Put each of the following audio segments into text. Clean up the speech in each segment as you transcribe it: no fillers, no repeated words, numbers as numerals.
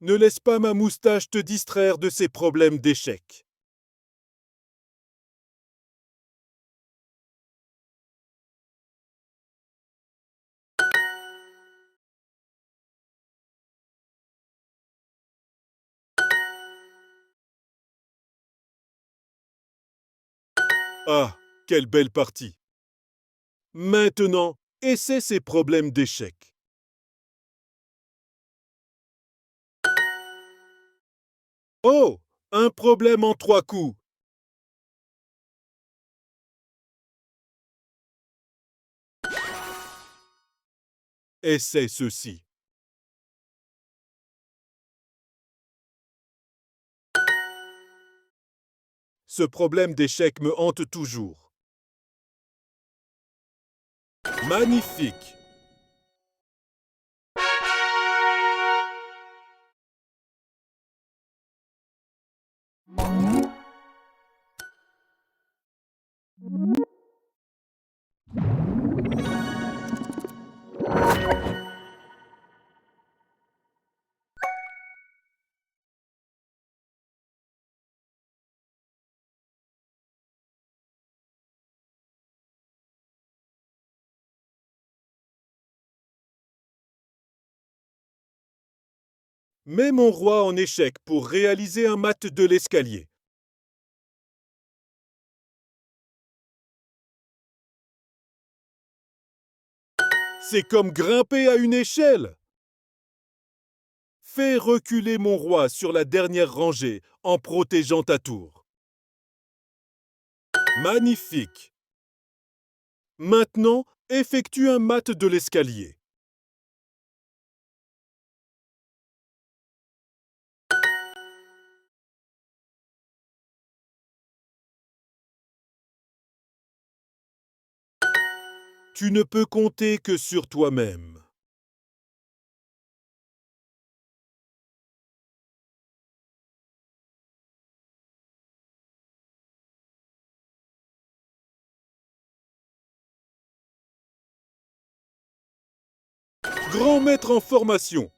Ne laisse pas ma moustache te distraire de ces problèmes d'échecs. Ah, quelle belle partie! Maintenant, essaie ces problèmes d'échecs. Oh! Un problème en 3 coups. Essaie ceci. Ce problème d'échec me hante toujours. Magnifique! Mets mon roi en échec pour réaliser un mat de l'escalier. C'est comme grimper à une échelle. Fais reculer mon roi sur la dernière rangée en protégeant ta tour. Magnifique! Maintenant, effectue un mat de l'escalier. Tu ne peux compter que sur toi-même. Grand maître en formation.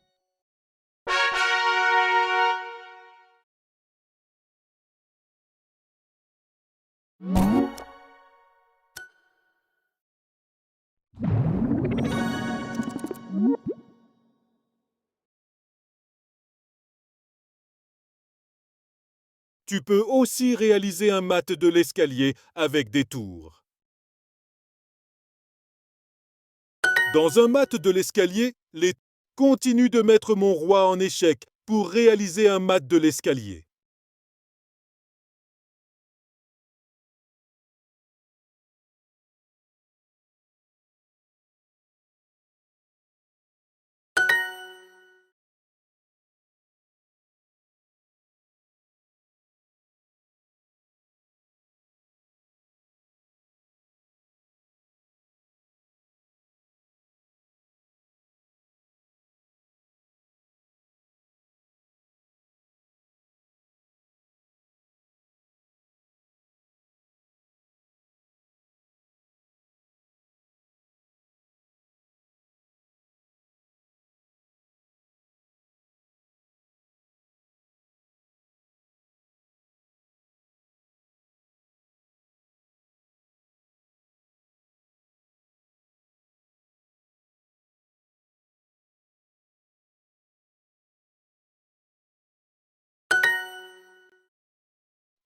Tu peux aussi réaliser un mat de l'escalier avec des tours. Dans un mat de l'escalier, les continue de mettre mon roi en échec pour réaliser un mat de l'escalier.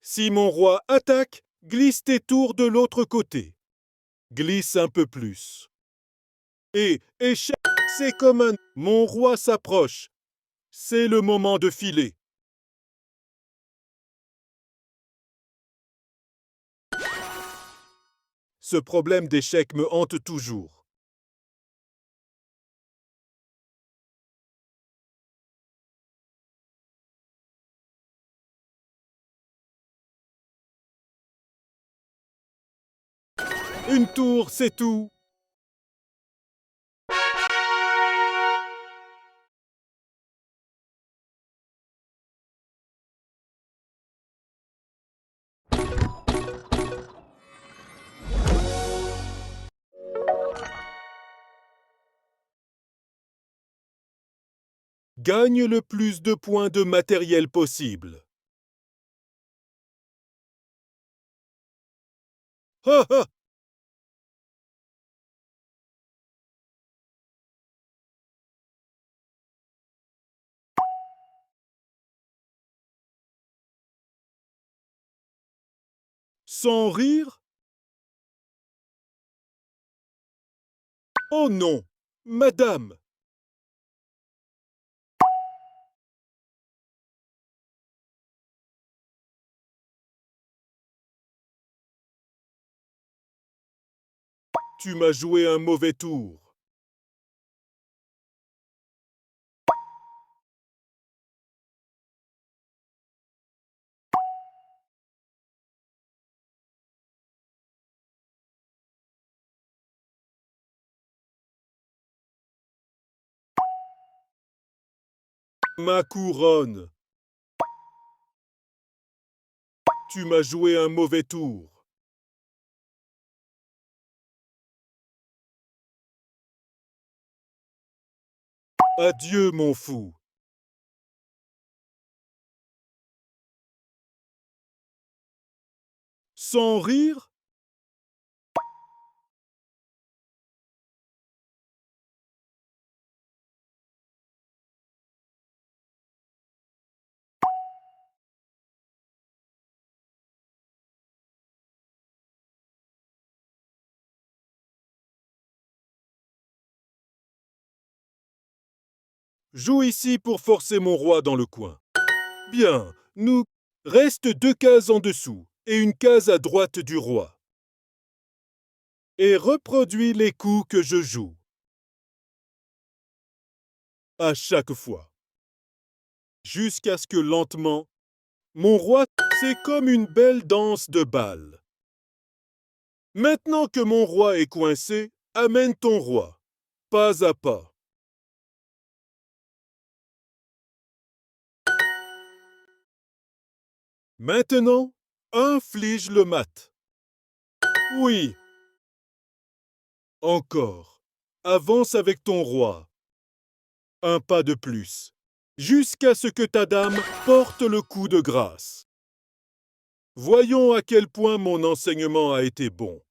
Si mon roi attaque, glisse tes tours de l'autre côté. Glisse un peu plus. Et échec, c'est comme un... Mon roi s'approche. C'est le moment de filer. Ce problème d'échec me hante toujours. Une tour, c'est tout. gagne le plus de points de matériel possible. Ha ha! Sans rire? Oh non, madame! Tu m'as joué un mauvais tour. Ma couronne. Tu m'as joué un mauvais tour. Adieu, mon fou. Sans rire? Joue ici pour forcer mon roi dans le coin. Bien, nous... Reste 2 cases en dessous et une case à droite du roi. Et reproduis les coups que je joue. À chaque fois. Jusqu'à ce que lentement, mon roi, c'est comme une belle danse de bal. Maintenant que mon roi est coincé, amène ton roi, pas à pas. Maintenant, inflige le mat. Oui, encore. Avance avec ton roi. Un pas de plus. Jusqu'à ce que ta dame porte le coup de grâce. Voyons à quel point mon enseignement a été bon.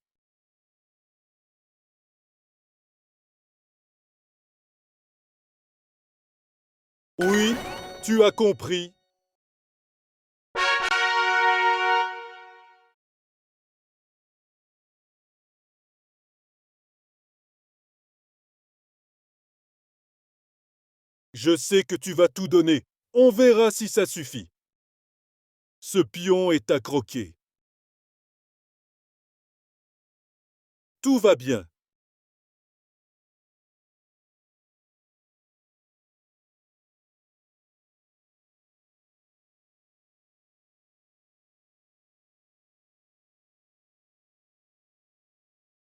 Oui, tu as compris. Je sais que tu vas tout donner. On verra si ça suffit. Ce pion est à croquer. Tout va bien.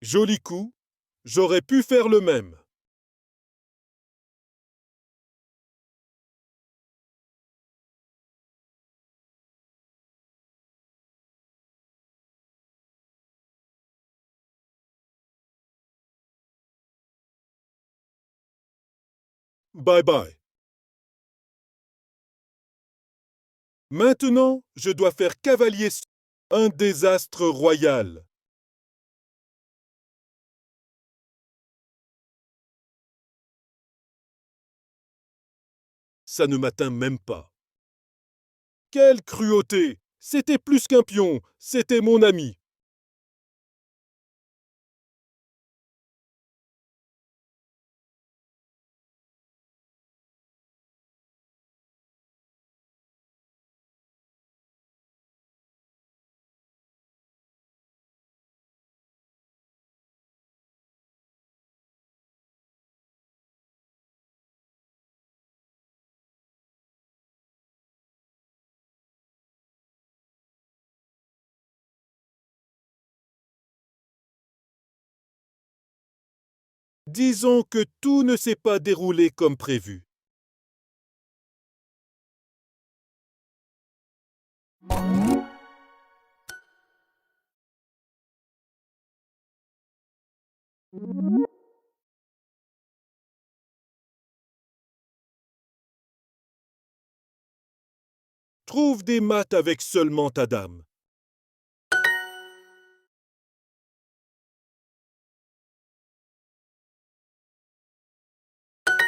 Joli coup. J'aurais pu faire le même. Bye bye. Maintenant, je dois faire cavalier un désastre royal. Ça ne m'atteint même pas. Quelle cruauté! C'était plus qu'un pion, c'était mon ami. Disons que tout ne s'est pas déroulé comme prévu. Trouve des maths avec seulement ta dame.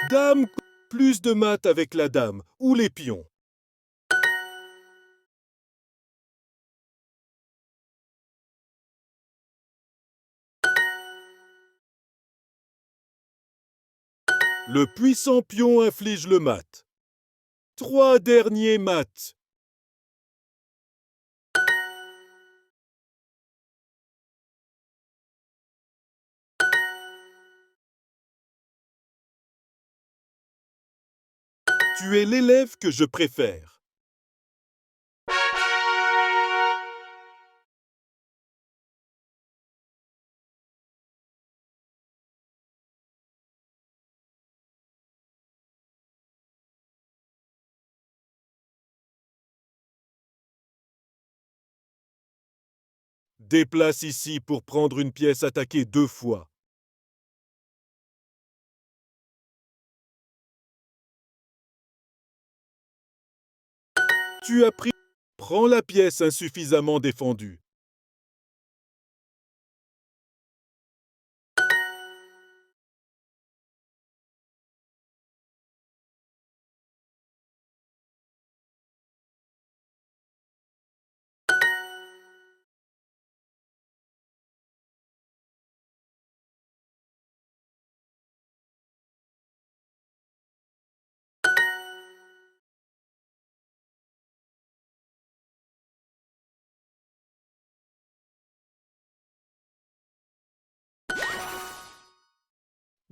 Dame, plus de maths avec la dame ou les pions. Le puissant pion inflige le mat. 3 derniers mats. Tu es l'élève que je préfère. Déplace ici pour prendre une pièce attaquée 2 fois. Tu as pris. Prends la pièce insuffisamment défendue.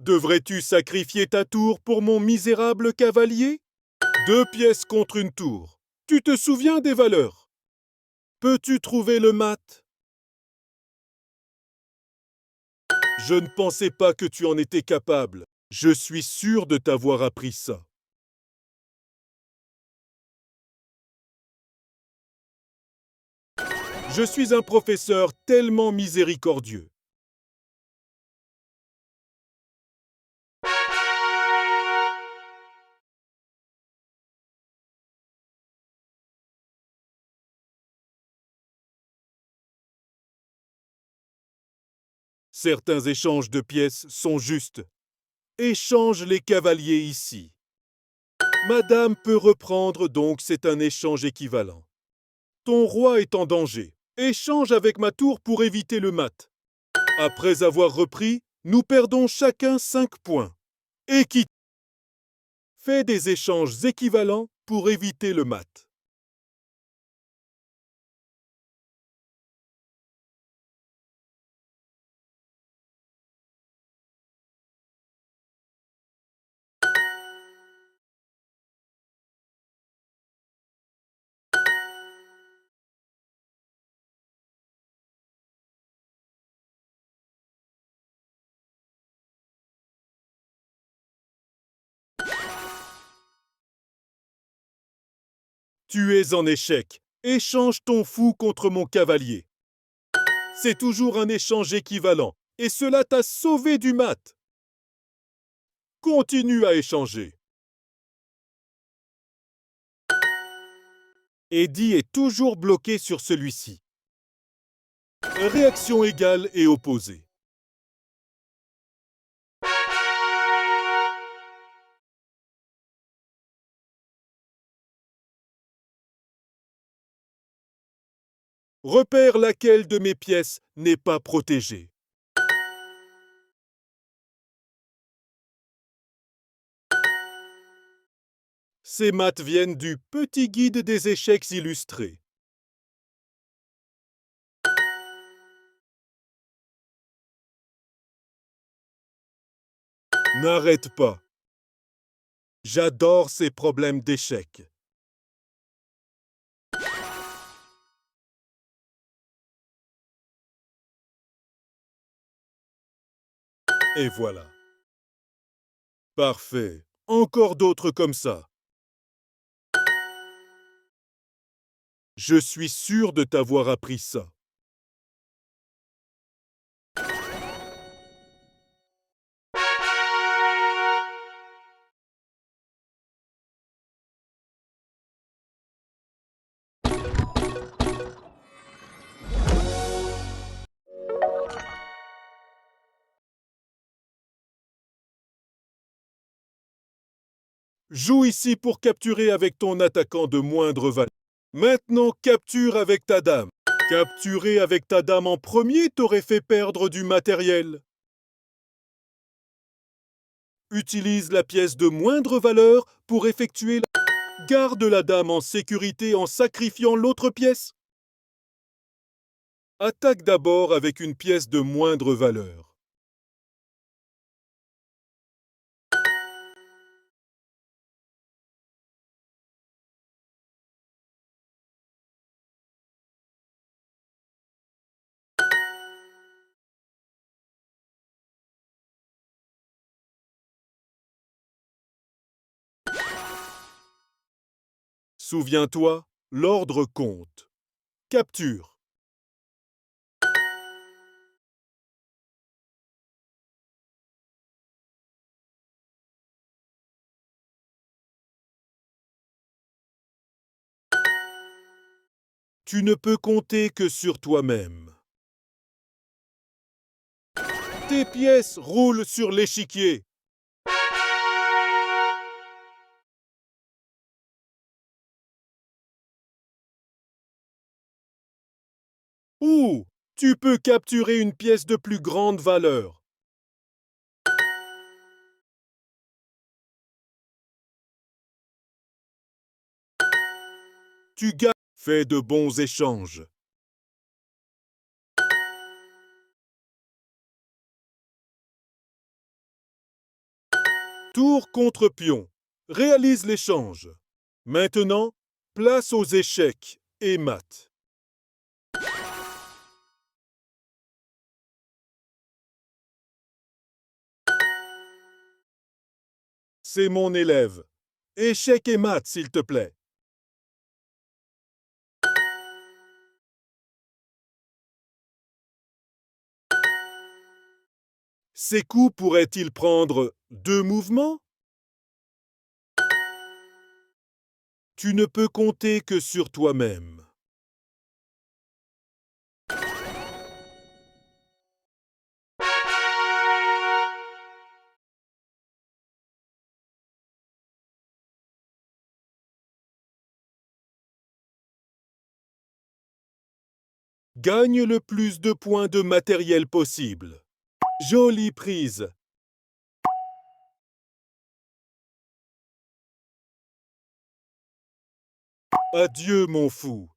Devrais-tu sacrifier ta tour pour mon misérable cavalier? 2 pièces contre une tour. Tu te souviens des valeurs? Peux-tu trouver le mat? Je ne pensais pas que tu en étais capable. Je suis sûr de t'avoir appris ça. Je suis un professeur tellement miséricordieux. Certains échanges de pièces sont justes. Échange les cavaliers ici. Madame peut reprendre, donc c'est un échange équivalent. Ton roi est en danger. Échange avec ma tour pour éviter le mat. Après avoir repris, nous perdons chacun 5 points. Équité. Fais des échanges équivalents pour éviter le mat. Tu es en échec. Échange ton fou contre mon cavalier. C'est toujours un échange équivalent, et cela t'a sauvé du mat. Continue à échanger. Eddie est toujours bloqué sur celui-ci. Réaction égale et opposée. Repère laquelle de mes pièces n'est pas protégée. Ces maths viennent du Petit Guide des échecs illustrés. N'arrête pas. J'adore ces problèmes d'échecs. Et voilà. Parfait. Encore d'autres comme ça. Je suis sûr de t'avoir appris ça. Joue ici pour capturer avec ton attaquant de moindre valeur. Maintenant, capture avec ta dame. Capturer avec ta dame en premier t'aurait fait perdre du matériel. Utilise la pièce de moindre valeur pour effectuer la... Garde la dame en sécurité en sacrifiant l'autre pièce. Attaque d'abord avec une pièce de moindre valeur. Souviens-toi, l'ordre compte. Capture. Tu ne peux compter que sur toi-même. Tes pièces roulent sur l'échiquier. Ou tu peux capturer une pièce de plus grande valeur. Tu gagnes. Fais de bons échanges. Tour contre pion. Réalise l'échange. Maintenant, place aux échecs et maths. C'est mon élève. Échecs et maths, s'il te plaît. Ces coups pourraient-ils prendre 2 mouvements? Tu ne peux compter que sur toi-même. Gagne le plus de points de matériel possible. Jolie prise. Adieu, mon fou.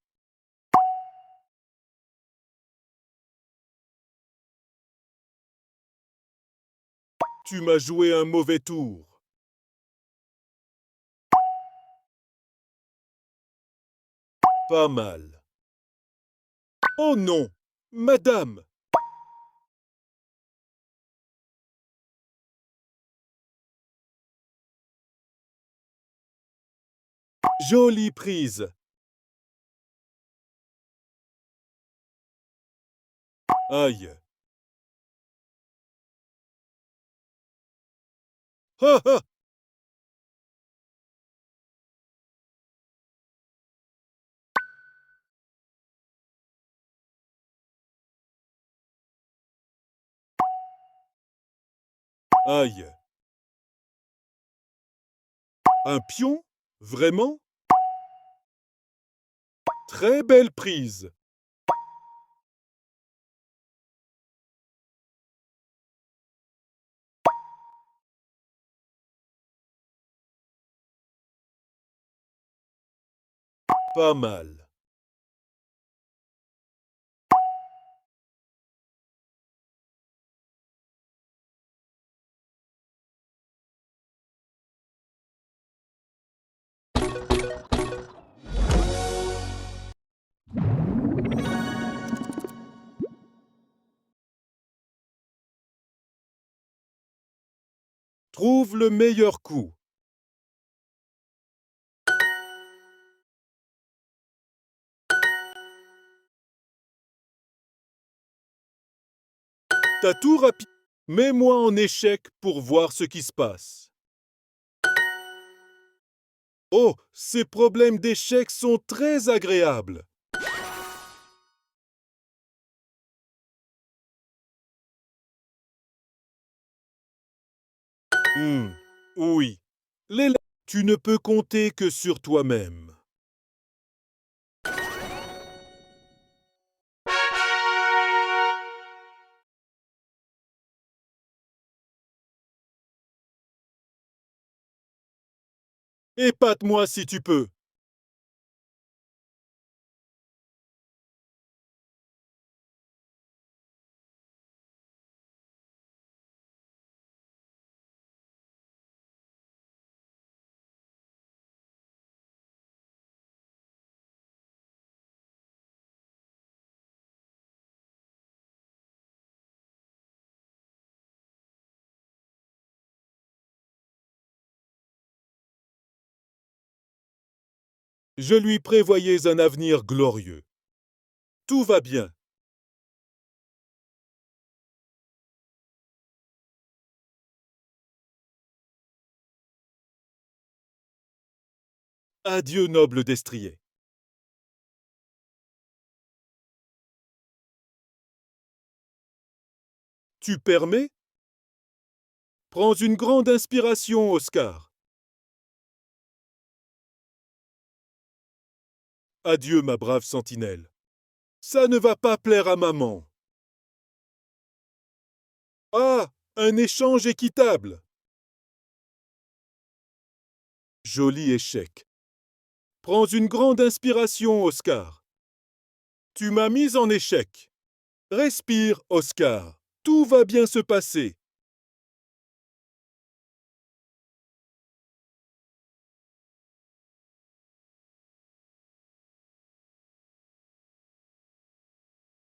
Tu m'as joué un mauvais tour. Pas mal. Oh non, madame. Jolie prise. Aïe. Ha ha. Aïe. Un pion? Vraiment? Très belle prise. Pas mal. Trouve le meilleur coup. Ta tour rapide. Mets-moi en échec pour voir ce qui se passe. Oh, ces problèmes d'échec sont très agréables. Oui. Tu ne peux compter que sur toi-même. Épate-moi si tu peux. Je lui prévoyais un avenir glorieux. Tout va bien. Adieu, noble destrier. Tu permets? Prends une grande inspiration, Oscar. Adieu, ma brave sentinelle. Ça ne va pas plaire à maman. Ah, un échange équitable. Joli échec. Prends une grande inspiration, Oscar. Tu m'as mis en échec. Respire, Oscar. Tout va bien se passer.